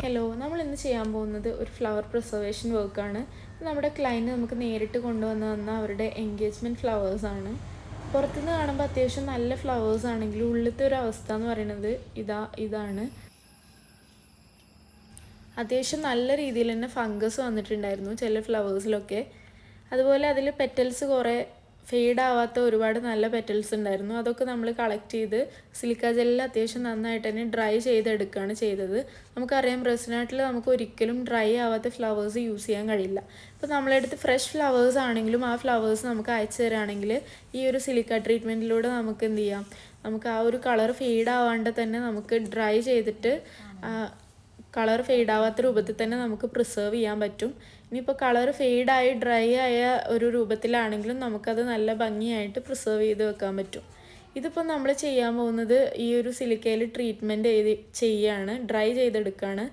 Hello, നമ്മൾ ഇന്ന് ചെയ്യാൻ പോകുന്നത് ഒരു ഫ്ലവർ പ്രിസർവേഷൻ വർക്കാണ്. നമ്മുടെ ക്ലയൻറ്റ് നമുക്ക് നേരിട്ട് കൊണ്ടുവന്ന അവരുടെ എൻഗേജ്മെൻറ്റ് ഫ്ലവേഴ്സാണ്. പുറത്തുനിന്ന് കാണുമ്പോൾ അത്യാവശ്യം നല്ല ഫ്ലവേഴ്സ് ആണെങ്കിലും ഉള്ളിലത്തെ ഒരു അവസ്ഥ എന്ന് പറയുന്നത് ഇതാണ്. അത്യാവശ്യം നല്ല രീതിയിൽ തന്നെ ഫംഗസ് വന്നിട്ടുണ്ടായിരുന്നു ചില ഫ്ലവേഴ്സിലൊക്കെ. അതുപോലെ അതിൽ പെറ്റൽസ് കുറേ ഫെയ്ഡ് ആവാത്ത ഒരുപാട് നല്ല പെറ്റൽസ് ഉണ്ടായിരുന്നു. അതൊക്കെ നമ്മൾ കളക്ട് ചെയ്ത് സിലിക്ക ജെല്ലിൽ അത്യാവശ്യം നന്നായിട്ട് തന്നെ ഡ്രൈ ചെയ്തെടുക്കുകയാണ് ചെയ്തത്. നമുക്കറിയാം റെസിനാട്ടിൽ നമുക്ക് ഒരിക്കലും ഡ്രൈ ആവാത്ത ഫ്ലവേഴ്സ് യൂസ് ചെയ്യാൻ കഴിയില്ല. ഇപ്പോൾ നമ്മളെടുത്ത് ഫ്രഷ് ഫ്ലവേഴ്സ് ആണെങ്കിലും ആ ഫ്ലവേഴ്സ് നമുക്ക് അയച്ചു തരാണെങ്കിൽ ഈ ഒരു സിലിക്ക ട്രീറ്റ്മെൻറ്റിലൂടെ നമുക്ക് എന്ത് ചെയ്യാം, നമുക്ക് ആ ഒരു കളർ ഫെയ്ഡ് ആവാണ്ട് തന്നെ നമുക്ക് ഡ്രൈ ചെയ്തിട്ട് കളർ ഫെയ്ഡ് ആവാത്ത രൂപത്തിൽ തന്നെ നമുക്ക് പ്രിസർവ് ചെയ്യാൻ പറ്റും. ഇനിയിപ്പോൾ കളർ ഫെയ്ഡായി ഡ്രൈ ആയ ഒരു രൂപത്തിലാണെങ്കിലും നമുക്കത് നല്ല ഭംഗിയായിട്ട് പ്രിസർവ് ചെയ്ത് വെക്കാൻ പറ്റും. ഇതിപ്പോൾ നമ്മൾ ചെയ്യാൻ പോകുന്നത് ഈ ഒരു സിലിക്കയിൽ ട്രീറ്റ്മെൻറ്റ് ചെയ്യുകയാണ്, ഡ്രൈ ചെയ്തെടുക്കുകയാണ്.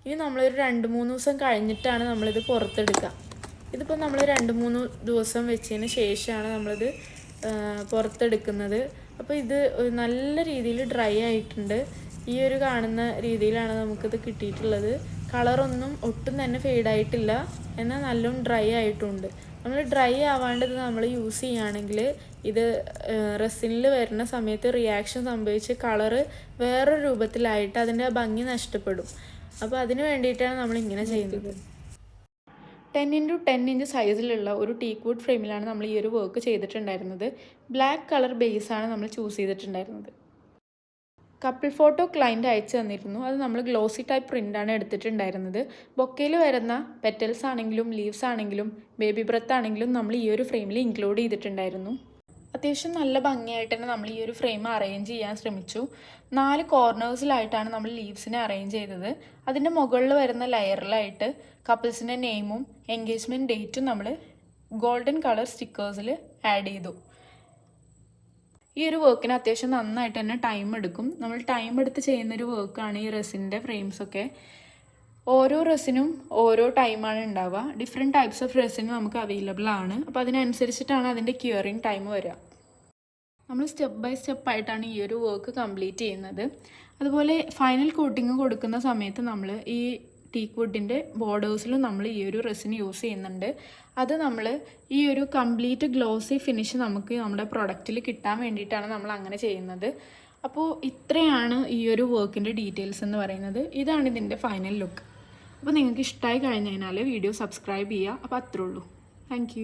ഇനി നമ്മളൊരു 2-3 ദിവസം കഴിഞ്ഞിട്ടാണ് നമ്മളിത് പുറത്തെടുക്കുക. ഇതിപ്പോൾ നമ്മൾ 2-3 ദിവസം വെച്ചതിന് ശേഷമാണ് നമ്മളിത് പുറത്തെടുക്കുന്നത്. അപ്പോൾ ഇത് നല്ല രീതിയിൽ ഡ്രൈ ആയിട്ടുണ്ട്. ഈ ഒരു കാണുന്ന രീതിയിലാണ് നമുക്കിത് കിട്ടിയിട്ടുള്ളത്. കളറൊന്നും ഒട്ടും തന്നെ ഫെയ്ഡായിട്ടില്ല, എന്നാൽ നല്ലോണം ഡ്രൈ ആയിട്ടുണ്ട്. നമ്മൾ ഡ്രൈ ആവാണ്ടത് നമ്മൾ യൂസ് ചെയ്യുകയാണെങ്കിൽ ഇത് റെസിനിൽ വരുന്ന സമയത്ത് റിയാക്ഷൻ സംഭവിച്ച് കളറ് വേറൊരു രൂപത്തിലായിട്ട് അതിൻ്റെ ഭംഗി നഷ്ടപ്പെടും. അപ്പോൾ അതിന് വേണ്ടിയിട്ടാണ് നമ്മളിങ്ങനെ ചെയ്യുന്നത്. 10x10 ഇഞ്ച് സൈസിലുള്ള ഒരു ടീക്ക് വുഡ് ഫ്രെയിമിലാണ് നമ്മൾ ഈ ഒരു വർക്ക് ചെയ്തിട്ടുണ്ടായിരുന്നത്. ബ്ലാക്ക് കളർ ബേസാണ് നമ്മൾ ചൂസ് ചെയ്തിട്ടുണ്ടായിരുന്നത്. കപ്പിൾ ഫോട്ടോ ക്ലയൻറ്റ് അയച്ചു തന്നിരുന്നു. അത് നമ്മൾ ഗ്ലോസി ടൈപ്പ് പ്രിൻ്റാണ് എടുത്തിട്ടുണ്ടായിരുന്നത്. ബൊക്കയിൽ വരുന്ന പെറ്റൽസ് ആണെങ്കിലും ലീവ്സ് ആണെങ്കിലും ബേബി ബ്രത്ത് ആണെങ്കിലും നമ്മൾ ഈ ഒരു ഫ്രെയിമിൽ ഇൻക്ലൂഡ് ചെയ്തിട്ടുണ്ടായിരുന്നു. അത്യാവശ്യം നല്ല ഭംഗിയായിട്ട് തന്നെ നമ്മൾ ഈ ഒരു ഫ്രെയിം അറേഞ്ച് ചെയ്യാൻ ശ്രമിച്ചു. 4 കോർണേഴ്സിലായിട്ടാണ് നമ്മൾ ലീവ്സിനെ അറേഞ്ച് ചെയ്തത്. അതിൻ്റെ മുകളിൽ വരുന്ന ലെയറിലായിട്ട് കപ്പിൾസിൻ്റെ നെയിമും എൻഗേജ്മെൻറ്റ് ഡേറ്റും നമ്മൾ ഗോൾഡൻ കളർ സ്റ്റിക്കേഴ്സിൽ ആഡ് ചെയ്തു. ഈ ഒരു വർക്കിന് അത്യാവശ്യം നന്നായിട്ട് തന്നെ ടൈം എടുക്കും. നമ്മൾ ടൈം എടുത്ത് ചെയ്യുന്നൊരു വർക്കാണ് ഈ റെസിൻ്റെ ഫ്രെയിംസൊക്കെ. ഓരോ റെസിനും ഓരോ ടൈമാണ് ഉണ്ടാവുക. ഡിഫറെൻറ്റ് ടൈപ്സ് ഓഫ് റെസിന് നമുക്ക് അവൈലബിൾ ആണ്. അപ്പോൾ അതിനനുസരിച്ചിട്ടാണ് അതിൻ്റെ ക്യൂറിങ് ടൈം വരിക. നമ്മൾ സ്റ്റെപ്പ് ബൈ സ്റ്റെപ്പായിട്ടാണ് ഈ ഒരു വർക്ക് കംപ്ലീറ്റ് ചെയ്യുന്നത്. അതുപോലെ ഫൈനൽ കോട്ടിങ് കൊടുക്കുന്ന സമയത്ത് നമ്മൾ ഈ ടീക്ക് വുഡിൻ്റെ ബോർഡേഴ്സിലും നമ്മൾ ഈ ഒരു റെസിൻ യൂസ് ചെയ്യുന്നുണ്ട്. അത് നമ്മൾ ഈ ഒരു കംപ്ലീറ്റ് ഗ്ലോസി ഫിനിഷ് നമുക്ക് നമ്മുടെ പ്രൊഡക്റ്റിൽ കിട്ടാൻ വേണ്ടിയിട്ടാണ് നമ്മൾ അങ്ങനെ ചെയ്യുന്നത്. അപ്പോൾ ഇത്രയാണ് ഈ ഒരു വർക്കിൻ്റെ ഡീറ്റെയിൽസ് എന്ന് പറയുന്നത്. ഇതാണ് ഇതിൻ്റെ ഫൈനൽ ലുക്ക്. അപ്പോൾ നിങ്ങൾക്ക് ഇഷ്ടമായി കഴിഞ്ഞ് കഴിഞ്ഞാൽ വീഡിയോ സബ്സ്ക്രൈബ് ചെയ്യുക. അപ്പോൾ അത്രേ ഉള്ളൂ. താങ്ക്